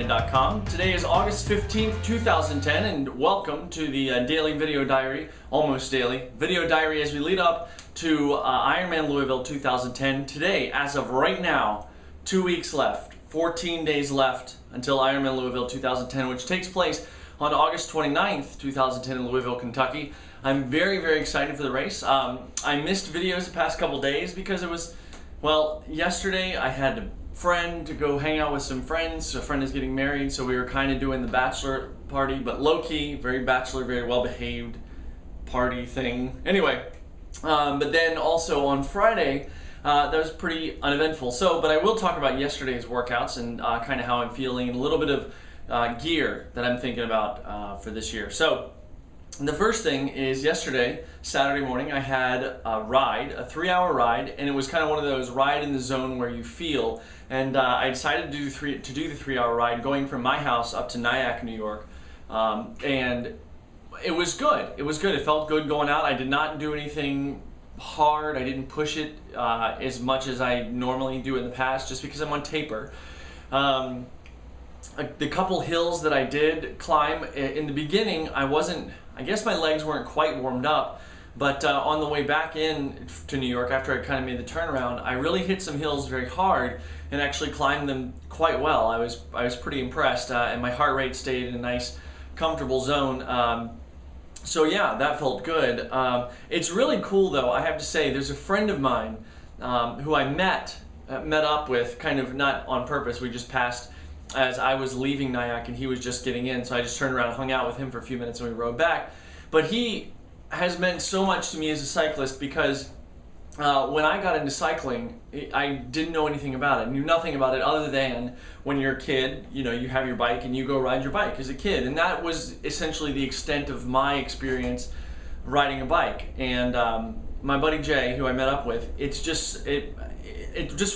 ironmanhead.com. Today is August 15th, 2010, and welcome to the daily video diary, almost daily video diary as we lead up to Ironman Louisville 2010. Today, as of right now, 2 weeks left, 14 days left until Ironman Louisville 2010, which takes place on August 29th, 2010 in Louisville, Kentucky. I'm very, very excited for the race. I missed videos the past couple days because it was, well, yesterday I had a friend to go hang out with some friends. A friend is getting married, so we were kind of doing the bachelor party, but low-key, very bachelor, very well-behaved party thing. Anyway, but then also on Friday, that was pretty uneventful. But I will talk about yesterday's workouts and kind of how I'm feeling and a little bit of gear that I'm thinking about for this year. So the first thing is yesterday, Saturday morning, I had a ride, a 3-hour ride, and it was kind of one of those ride in the zone where you feel. And I decided to do the 3-hour ride going from my house up to Nyack, New York. And it was good. It was good. It felt good going out. I did not do anything hard. I didn't push it as much as I normally do in the past just because I'm on taper. The couple hills that I did climb in the beginning, I guess my legs weren't quite warmed up, but on the way back in to New York after I kind of made the turnaround, I really hit some hills very hard and actually climbed them quite well. I was pretty impressed, and my heart rate stayed in a nice, comfortable zone. So yeah, that felt good. It's really cool though, I have to say. There's a friend of mine who I met up with, kind of not on purpose. We just passed as I was leaving Nyack and he was just getting in, so I just turned around and hung out with him for a few minutes and we rode back. But he has meant so much to me as a cyclist because when I got into cycling, I didn't know anything about it, knew nothing about it other than when you're a kid, you know, you have your bike and you go ride your bike as a kid. And that was essentially the extent of my experience riding a bike. And my buddy Jay, who I met up with, it just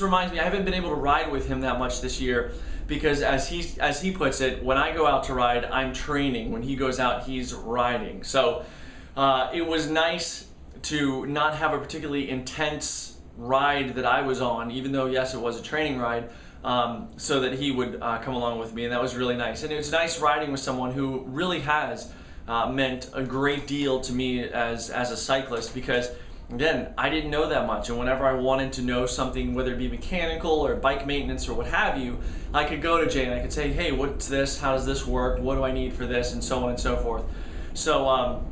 reminds me, I haven't been able to ride with him that much this year because as he puts it, when I go out to ride, I'm training. When he goes out, he's riding. So it was nice to not have a particularly intense ride that I was on, even though, yes, it was a training ride, so that he would come along with me, and that was really nice. And it was nice riding with someone who really has meant a great deal to me as a cyclist because, again, I didn't know that much, and whenever I wanted to know something, whether it be mechanical or bike maintenance or what have you, I could go to Jay and I could say, hey, what's this? How does this work? What do I need for this? And so on and so forth. So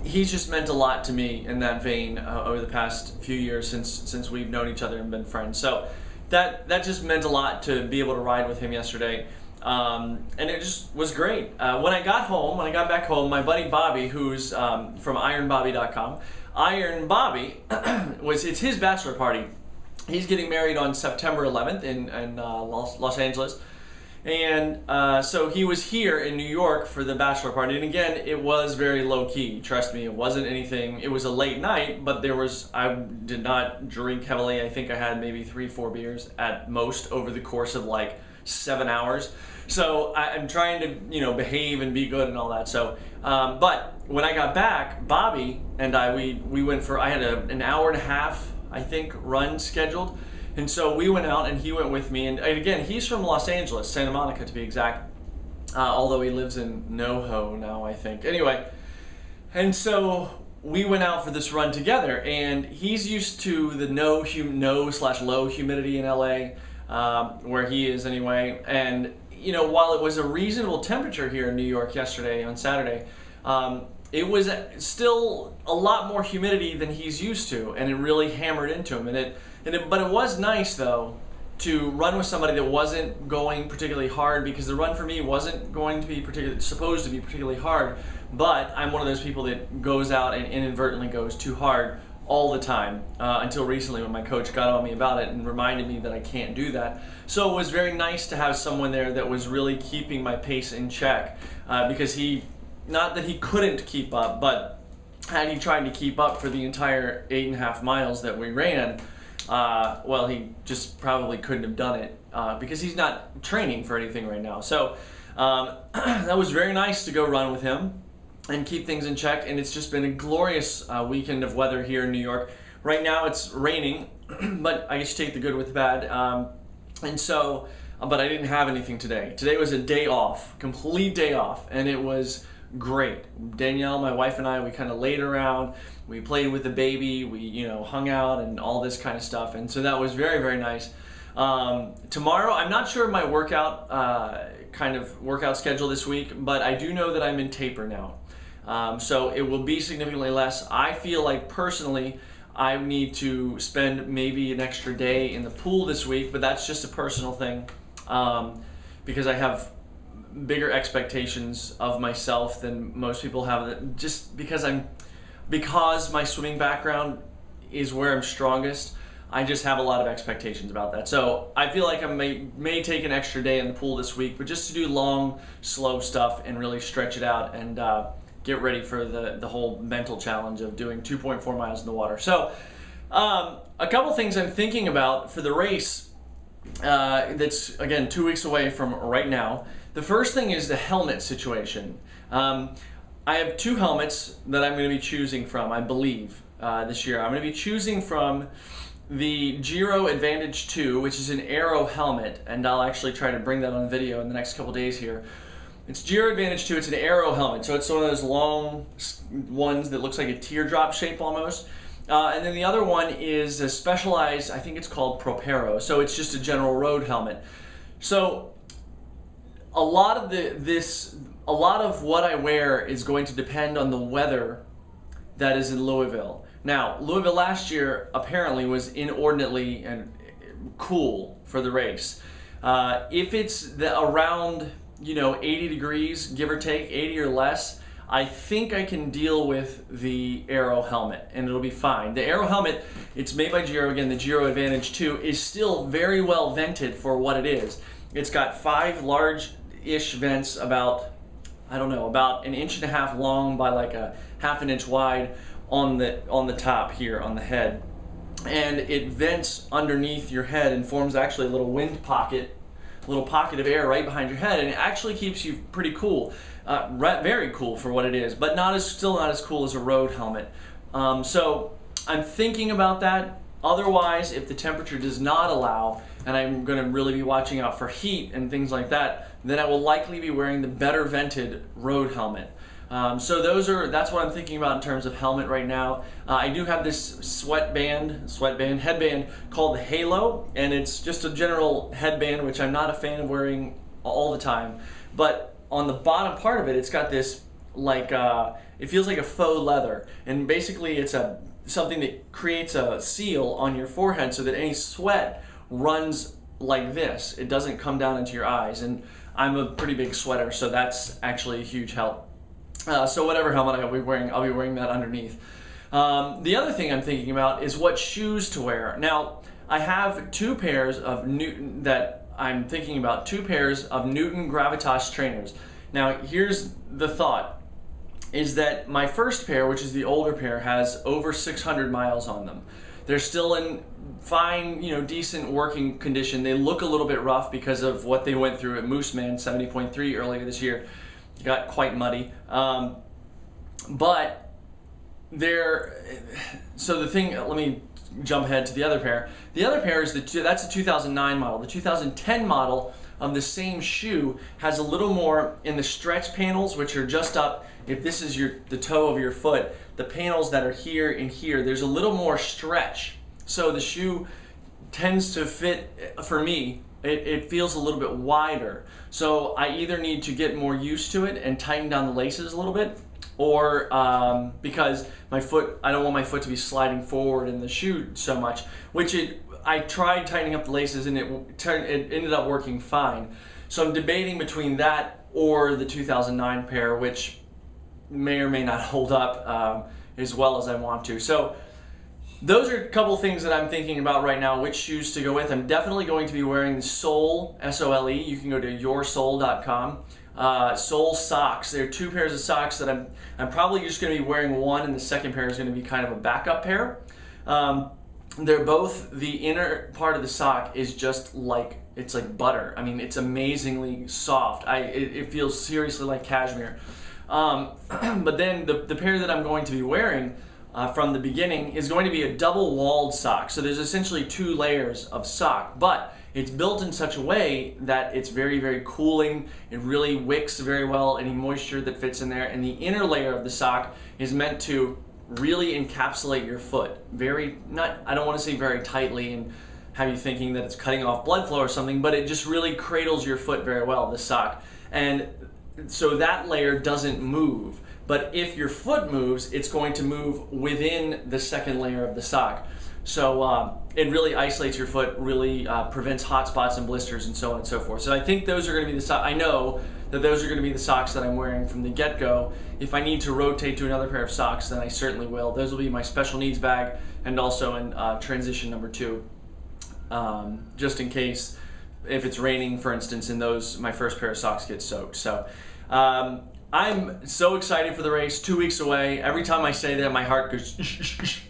he's just meant a lot to me in that vein over the past few years since we've known each other and been friends. So that just meant a lot to be able to ride with him yesterday. And it just was great. When I got back home, my buddy Bobby, who's from ironbobby.com, Iron Bobby, it's his bachelor party. He's getting married on September 11th in Los Angeles. And so he was here in New York for the bachelor party. And again, it was very low-key. Trust me, it wasn't anything. It was a late night, but I did not drink heavily. I think I had maybe 3-4 beers at most over the course of like 7 hours. So I'm trying to, behave and be good and all that. So, but when I got back, Bobby and we went for, I had an hour and a half, I think, run scheduled. And so we went out and he went with me. And again, he's from Los Angeles, Santa Monica to be exact, although he lives in NoHo now, I think. Anyway, and so we went out for this run together, and he's used to the no/low humidity in LA, where he is anyway. And while it was a reasonable temperature here in New York yesterday on Saturday, it was still a lot more humidity than he's used to, and it really hammered into him. But it was nice though to run with somebody that wasn't going particularly hard, because the run for me wasn't going to be supposed to be particularly hard. But I'm one of those people that goes out and inadvertently goes too hard all the time, until recently when my coach got on me about it and reminded me that I can't do that. So it was very nice to have someone there that was really keeping my pace in check, because not that he couldn't keep up, but had he tried to keep up for the entire 8.5 miles that we ran, well, he just probably couldn't have done it, because he's not training for anything right now. So that was very nice to go run with him and keep things in check, and it's just been a glorious weekend of weather here in New York. Right now it's raining, but I guess you take the good with the bad. And so but I didn't have anything today. Today was a day off, complete day off, and it was great. Danielle, my wife, and I, we kind of laid around, we played with the baby, we hung out and all this kind of stuff, and so that was very, very nice. Tomorrow, I'm not sure of my workout schedule this week, but I do know that I'm in taper now. So it will be significantly less. I feel like personally I need to spend maybe an extra day in the pool this week, but that's just a personal thing, because I have bigger expectations of myself than most people have, just because my swimming background is where I'm strongest. I just have a lot of expectations about that. So I feel like I may take an extra day in the pool this week, but just to do long, slow stuff and really stretch it out and get ready for the whole mental challenge of doing 2.4 miles in the water. So a couple things I'm thinking about for the race that's, again, 2 weeks away from right now. The first thing is the helmet situation. I have 2 helmets that I'm going to be choosing from, I believe, this year. I'm going to be choosing from the Giro Advantage 2, which is an aero helmet, and I'll actually try to bring that on video in the next couple days here. It's Giro Advantage 2, it's an aero helmet, so it's one of those long ones that looks like a teardrop shape almost. And then the other one is a specialized, I think it's called Propero, so it's just a general road helmet. So a lot of what I wear is going to depend on the weather that is in Louisville. Now, Louisville last year apparently was inordinately and cool for the race. If it's around 80 degrees, give or take, 80 or less, I think I can deal with the aero helmet and it'll be fine. The aero helmet, it's made by Giro, again, the Giro Advantage 2, is still very well vented for what it is. It's got 5 large-ish vents about an 1.5 inches long by like a 1/2 inch wide on the top here on the head, and it vents underneath your head and forms actually a little wind pocket, little pocket of air right behind your head, and it actually keeps you pretty cool, very cool for what it is, but still not as cool as a road helmet. So I'm thinking about that. Otherwise, if the temperature does not allow, and I'm going to really be watching out for heat and things like that, then I will likely be wearing the better vented road helmet. So that's what I'm thinking about in terms of helmet right now. I do have this headband called the Halo, and it's just a general headband, which I'm not a fan of wearing all the time. But on the bottom part of it, it's got this it feels like a faux leather, and basically it's something that creates a seal on your forehead so that any sweat runs like this. It doesn't come down into your eyes, and I'm a pretty big sweater, so that's actually a huge help. So whatever helmet I'll be wearing that underneath. The other thing I'm thinking about is what shoes to wear. Now, I have 2 pairs of Newton Gravitas trainers. Now, here's the thought, is that my first pair, which is the older pair, has over 600 miles on them. They're still in fine, decent working condition. They look a little bit rough because of what they went through at Mooseman 70.3 earlier this year. Got quite muddy, but so the thing, let me jump ahead to the other pair. The other pair is that's a 2009 model. The 2010 model of the same shoe has a little more in the stretch panels, which are just up, if this is the toe of your foot, the panels that are here and here, there's a little more stretch. So the shoe tends to fit, for me, it feels a little bit wider. So I either need to get more used to it and tighten down the laces a little bit, or because I don't want my foot to be sliding forward in the shoe so much, I tried tightening up the laces and it ended up working fine. So I'm debating between that or the 2009 pair, which may or may not hold up as well as I want to. So those are a couple things that I'm thinking about right now, which shoes to go with. I'm definitely going to be wearing the Sole, S-O-L-E. You can go to yoursole.com. Sole socks. There are 2 pairs of socks that I'm probably just going to be wearing one, and the second pair is going to be kind of a backup pair. They're both, the inner part of the sock is just it's like butter. I mean, it's amazingly soft. It feels seriously like cashmere. But then the pair that I'm going to be wearing from the beginning is going to be a double-walled sock. So there's essentially 2 layers of sock, but it's built in such a way that it's very, very cooling. It really wicks very well any moisture that fits in there. And the inner layer of the sock is meant to really encapsulate your foot. I don't want to say very tightly and have you thinking that it's cutting off blood flow or something, but it just really cradles your foot very well, the sock. And so that layer doesn't move. But if your foot moves, it's going to move within the second layer of the sock. So it really isolates your foot, really prevents hot spots and blisters and so on and so forth. So I think those are going to be the socks. I know that those are going to be the socks that I'm wearing from the get-go. If I need to rotate to another pair of socks, then I certainly will. Those will be my special needs bag and also in transition number 2, just in case if it's raining, for instance, and my first pair of socks get soaked. So I'm so excited for the race. 2 weeks away. Every time I say that, my heart goes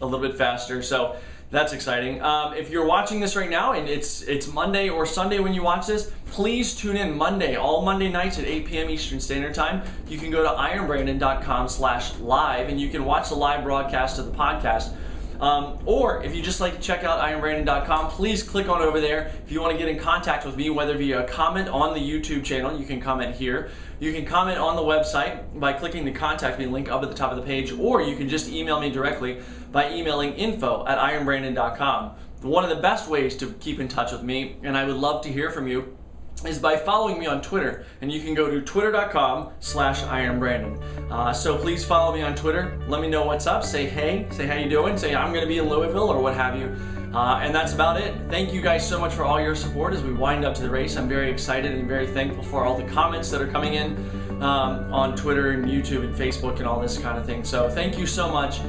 a little bit faster. So that's exciting. If you're watching this right now and it's Monday or Sunday when you watch this, please tune in Monday, all Monday nights at 8 p.m. Eastern Standard Time. You can go to ironbrandon.com/live and you can watch the live broadcast of the podcast. Or if you just like to check out ironbrandon.com, please click on over there. If you want to get in contact with me, whether via a comment on the YouTube channel, you can comment here. You can comment on the website by clicking the contact me link up at the top of the page, or you can just email me directly by emailing info@ironbrandon.com. One of the best ways to keep in touch with me, and I would love to hear from you, is by following me on Twitter, and you can go to twitter.com/ironbrandon. So please follow me on Twitter. Let me know what's up. Say hey, say how you doing, say I'm going to be in Louisville or what have you. And that's about it. Thank you guys so much for all your support as we wind up to the race. I'm very excited and very thankful for all the comments that are coming in on Twitter and YouTube and Facebook and all this kind of thing. So thank you so much.